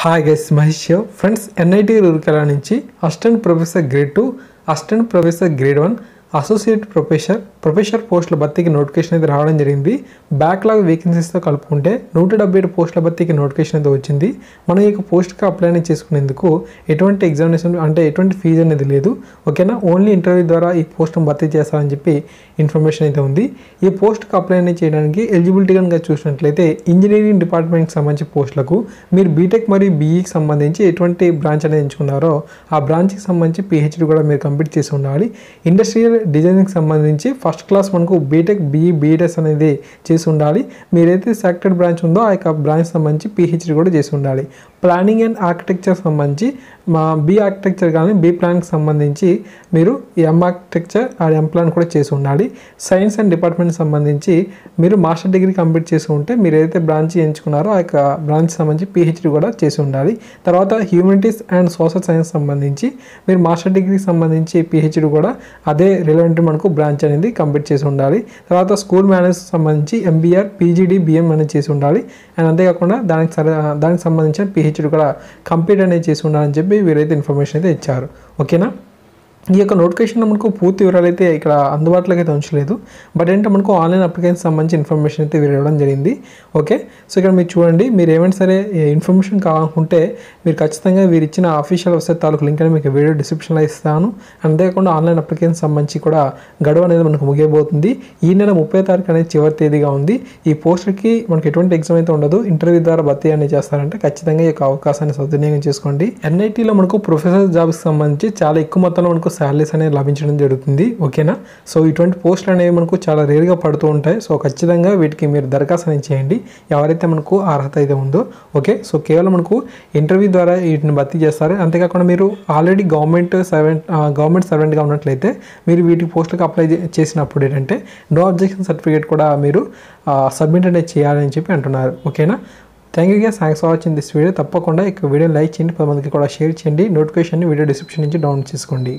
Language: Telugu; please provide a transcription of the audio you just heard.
Hi guys, Mahesh friends. NIT Rourkela నుంచి assistant professor grade 2, assistant professor grade 1, associate professor పోస్టుల భర్తీకి నోటిఫికేషన్ అయితే రావడం జరిగింది. బ్యాక్లాగ్ వేకెన్సీస్తో కలుపుకుంటే 177 పోస్టుల భర్తీకి నోటిఫికేషన్ అయితే వచ్చింది. మనం ఈ పోస్ట్కి అప్లై చేసుకునేందుకు ఎటువంటి ఎగ్జామినేషన్ అంటే ఎటువంటి ఫీజు అనేది లేదు, ఓకేనా. ఓన్లీ ఇంటర్వ్యూ ద్వారా ఈ పోస్ట్ను భర్తీ చేస్తారని చెప్పి ఇన్ఫర్మేషన్ అయితే ఉంది. ఈ పోస్ట్కి అప్లై చేయడానికి ఎలిజిబిలిటీ కనుక చూసినట్లయితే ఇంజనీరింగ్ డిపార్ట్మెంట్కి సంబంధించి పోస్టులకు మీరు బీటెక్ మరియు బీఈకి సంబంధించి ఎటువంటి బ్రాంచ్ అనేది ఎంచుకున్నారో ఆ బ్రాంచ్కి సంబంధించి పిహెచ్డి కూడా మీరు కంప్లీట్ చేసి ఉండాలి. ఇండస్ట్రియల్ డిజైనింగ్కి సంబంధించి ఫస్ట్ క్లాస్ మనకు బీటెక్ బీఈ బీఎస్ అనేది చేసి ఉండాలి. మీరైతే సెలెక్టెడ్ బ్రాంచ్ ఉందో ఆ యొక్క బ్రాంచ్ సంబంధించి పిహెచ్డి కూడా చేసి ఉండాలి. ప్లానింగ్ అండ్ ఆర్కిటెక్చర్ సంబంధించి బీ ఆర్కిటెక్చర్ కానీ బీ ప్లాన్కి సంబంధించి మీరు ఎం ఆర్కిటెక్చర్ ఎం ప్లాన్ కూడా చేసి ఉండాలి. సైన్స్ అండ్ డిపార్ట్మెంట్ సంబంధించి మీరు మాస్టర్ డిగ్రీ కంప్లీట్ చేసి ఉంటే మీరు ఏదైతే బ్రాంచ్ ఎంచుకున్నారో ఆ యొక్క బ్రాంచ్ సంబంధించి పిహెచ్డి కూడా చేసి ఉండాలి. తర్వాత హ్యూమనిటీస్ అండ్ సోషల్ సైన్స్ సంబంధించి మీరు మాస్టర్ డిగ్రీకి సంబంధించి పిహెచ్డి కూడా అదే రిలవెంట్ మనకు బ్రాంచ్ అనేది కంప్లీట్ చేసి ఉండాలి. తర్వాత స్కూల్ మేనేజ్ సంబంధించి ఎంబీఆర్ పీజీడీ బిఎం అనేది చేసి ఉండాలి. అండ్ అంతేకాకుండా దానికి సంబంధించిన పిహెచ్డి కూడా కంప్లీట్ అనేది చేసి ఉండాలని చెప్పి వీరైతే ఇన్ఫర్మేషన్ అయితే ఇచ్చారు, ఓకేనా. ఈ యొక్క నోటిఫికేషన్ మనకు పూర్తి వివరాలు అయితే ఇక్కడ అందుబాటులోకి అయితే ఉంచలేదు. బట్ ఏంటంటే మనకు ఆన్లైన్ అప్లికేషన్ సంబంధించి ఇన్ఫర్మేషన్ అయితే వీరు ఇవ్వడం జరిగింది, ఓకే. సో ఇక్కడ మీరు చూడండి, మీరు ఏమైనా సరే ఇన్ఫర్మేషన్ కావాలనుకుంటే మీరు ఖచ్చితంగా వీరు ఇచ్చిన అఫీషియల్ వెబ్సైట్ తాలూకు లింక్ అనేది మీకు వీడియో డిస్క్రిప్షన్లో ఇస్తాను. అంతేకాకుండా ఆన్లైన్ అప్లికేషన్ సంబంధించి కూడా గడువు అనేది మనకు ముగియబోతుంది. ఈ నెల 30వ తారీఖు అనేది చివరి తేదీగా ఉంది. ఈ పోస్టులకి మనకి ఎటువంటి ఎగ్జామ్ అయితే ఉండదు, ఇంటర్వ్యూ ద్వారా భర్తీ అనేది చేస్తారంటే ఖచ్చితంగా ఈ యొక్క అవకాశాన్ని సద్వినియోగం చేసుకోండి. ఎన్ఐటీలో మనకు ప్రొఫెసర్ జాబ్కి సంబంధించి చాలా ఎక్కువ మొత్తంలో మనకు శాలరీస్ అనేది లభించడం జరుగుతుంది, ఓకేనా. సో ఇటువంటి పోస్టులు అనేవి మనకు చాలా రేర్గా పడుతూ ఉంటాయి. సో ఖచ్చితంగా వీటికి మీరు దరఖాస్తు అనేది చేయండి, ఎవరైతే మనకు అర్హత అయితే ఉందో, ఓకే. సో కేవలం మనకు ఇంటర్వ్యూ ద్వారా వీటిని భర్తీ చేస్తారు. అంతేకాకుండా మీరు ఆల్రెడీ గవర్నమెంట్ సర్వెంట్గా ఉన్నట్లయితే మీరు వీటి పోస్టులకు అప్లై చేసినప్పుడు ఏంటంటే నో అబ్జెక్షన్ సర్టిఫికేట్ కూడా మీరు సబ్మిట్ అనేది చేయాలని చెప్పి అంటున్నారు, ఓకేనా. Thank you guys, thanks for watching this video. తప్పకుండా ఈ వీడియోని లైక్ చేయండి, 10 మందికి కూడా షేర్ చేయండి. నోటిఫికేషన్ వీడియో డిస్క్రిప్షన్ నుంచి డౌన్లోడ్ చేసుకోండి.